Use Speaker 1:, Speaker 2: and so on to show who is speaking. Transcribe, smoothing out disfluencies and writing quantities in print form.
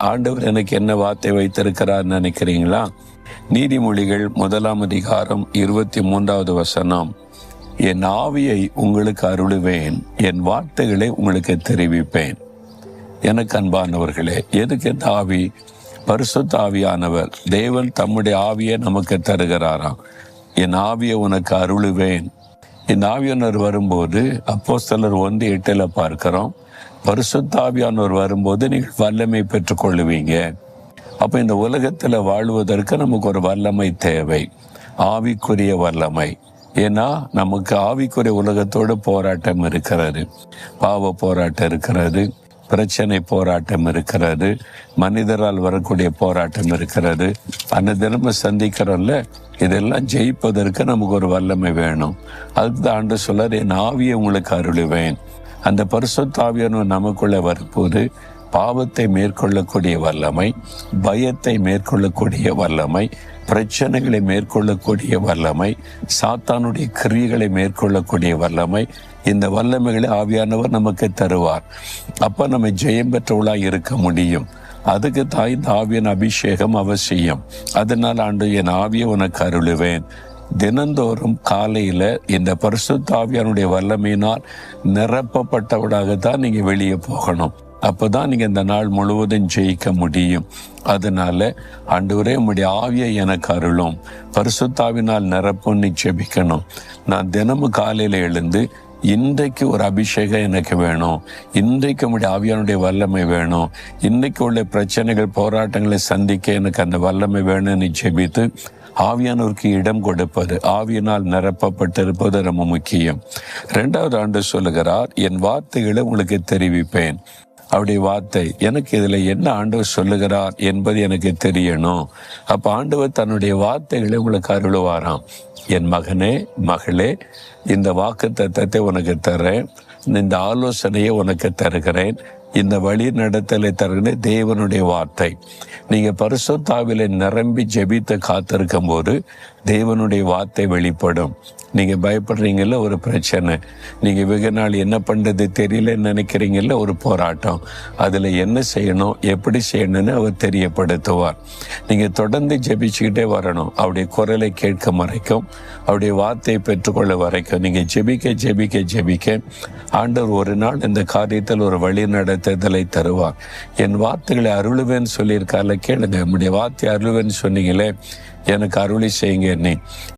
Speaker 1: ஆண்டவர் எனக்கு என்ன வார்த்தை வைத்திருக்கிறார் நினைக்கிறீங்களா? நீதிமொழிகள் 1 23 வசனம், என் ஆவியை உங்களுக்கு அருளுவேன், என் வார்த்தைகளை உங்களுக்கு தெரிவிப்பேன். எனக்கு அன்பானவர்களே, எதுக்கு இந்த ஆவி? பரிசுத்த ஆவியானவர் தேவன் தம்முடைய ஆவியை நமக்கு தருகிறாராம். என் ஆவியை உனக்கு அருளுவேன். இந்த ஆவியானவர் வரும்போது அப்போஸ்தலர் 1:8 பார்க்கிறோம், பரிசுத்த ஆவியானவர் வரும்போது நீங்கள் வல்லமை பெற்றுக்கொள்ளுவீங்க. அப்ப இந்த உலகத்துல வாழ்வதற்கு நமக்கு ஒரு வல்லமை தேவை, ஆவிக்குரிய வல்லமை. ஏன்னா நமக்கு ஆவிக்குரிய உலகத்தோடு போராட்டம் இருக்கிறது, பாவ போராட்டம் இருக்கிறது, பிரச்சனை போராட்டம் இருக்கிறது, மனிதரால் வரக்கூடிய போராட்டம் இருக்கிறது. அந்த தினமும் சந்திக்கிறோம்ல, இதெல்லாம் ஜெயிப்பதற்கு நமக்கு ஒரு வல்லமை வேணும். அதுக்கு ஆண்டு சொல்றார், என் ஆவியை உங்களுக்கு அருளுவேன். அந்த பரிசுத்த ஆவியானவர் நமக்குள்ள வரும்போது பாவத்தை மேற்கொள்ளக்கூடிய வல்லமை, பயத்தை மேற்கொள்ளக்கூடிய வல்லமை, பிரச்சனைகளை மேற்கொள்ளக்கூடிய வல்லமை, சாத்தானுடைய கிரியைகளை மேற்கொள்ளக்கூடிய வல்லமை, இந்த வல்லமைகளை ஆவியானவர் நமக்கு தருவார். அப்ப நம்ம ஜெயம் பெற்றவளாய் இருக்க முடியும். அதுக்கு தான் இந்த ஆவியின் அபிஷேகம் அவசியம். அதனால் ஆண்டு என் ஆவியை உனக்கு அருளுவேன். தினந்தோறும் காலையில இந்த பரிசுத்த ஆவியானுடைய வல்லமையினால் நிரப்பப்பட்டவடாகத்தான் நீங்க வெளியே போகணும். அப்பதான் நீங்க இந்த நாள் முழுவதும் ஜெயிக்க முடியும். அதனால ஆண்டவரே உம்முடைய ஆவியை எனக்கு அருளும், பரிசுத்தாவினால் நிரப்புன்னு ஜெபிக்கணும். நான் தினமும் காலையில எழுந்து இன்றைக்கு ஒரு அபிஷேகம் எனக்கு வேணும், இன்றைக்கு உம்முடைய ஆவியானுடைய வல்லமை வேணும், இன்னைக்கு உள்ள பிரச்சனைகள் போராட்டங்களை சந்திக்க எனக்கு அந்த வல்லமை வேணும்னு ஜெபித்து ஆவியானவருக்கு இடம் கொடுப்பது, ஆவியினால் நிரப்பப்பட்டிருப்பது ரொம்ப முக்கியம். 2வது ஆண்டு சொல்லுகிறார், என் வார்த்தைகளை உங்களுக்கு தெரிவிப்பேன். அவருடைய வார்த்தை எனக்கு இதுல என்ன ஆண்டவர் சொல்லுகிறார் என்பது எனக்கு தெரியணும். அப்ப ஆண்டவர் தன்னுடைய வார்த்தைகளை உங்களுக்கு அருளுவாராம். என் மகனே, மகளே, இந்த வாக்குத்தத்தத்தை உனக்கு தர்றேன், இந்த ஆலோசனையை உனக்கு தருகிறேன், இந்த வழி நடத்தலை தருகிற தேவனுடைய வார்த்தை. நீங்க பரிசுத்த ஆவியில நிரம்பி ஜெபித்து காத்திருக்கும் போது தேவனுடைய வார்த்தை வெளிப்படும். நீங்க பயப்படுறீங்கல்ல, ஒரு பிரச்சனை, நீங்க வெகு நாள் என்ன பண்றது தெரியலன்னு நினைக்கிறீங்கல்ல, ஒரு போராட்டம், அதுல என்ன செய்யணும், எப்படி செய்யணும்னு அவர் தெரியப்படுத்துவார். நீங்க தொடர்ந்து ஜெபிச்சுக்கிட்டே வரணும். அவருடைய குரலை கேட்க வரைக்கும், அவருடைய வார்த்தையை பெற்றுக்கொள்ள வரைக்கும் நீங்க ஜெபிக்க ஜெபிக்க ஜெபிக்க ஆண்டவர் ஒரு நாள் இந்த காரியத்தில் ஒரு வழி நடத்துதலை தருவார். என் வார்த்தைகளை அருளுவேன்னு சொல்லியிருக்கால, கேளுங்க. நம்முடைய வார்த்தை அருளுவேன்னு சொன்னீங்களே, எனக்கு அருளி செய்யுங்க. நீ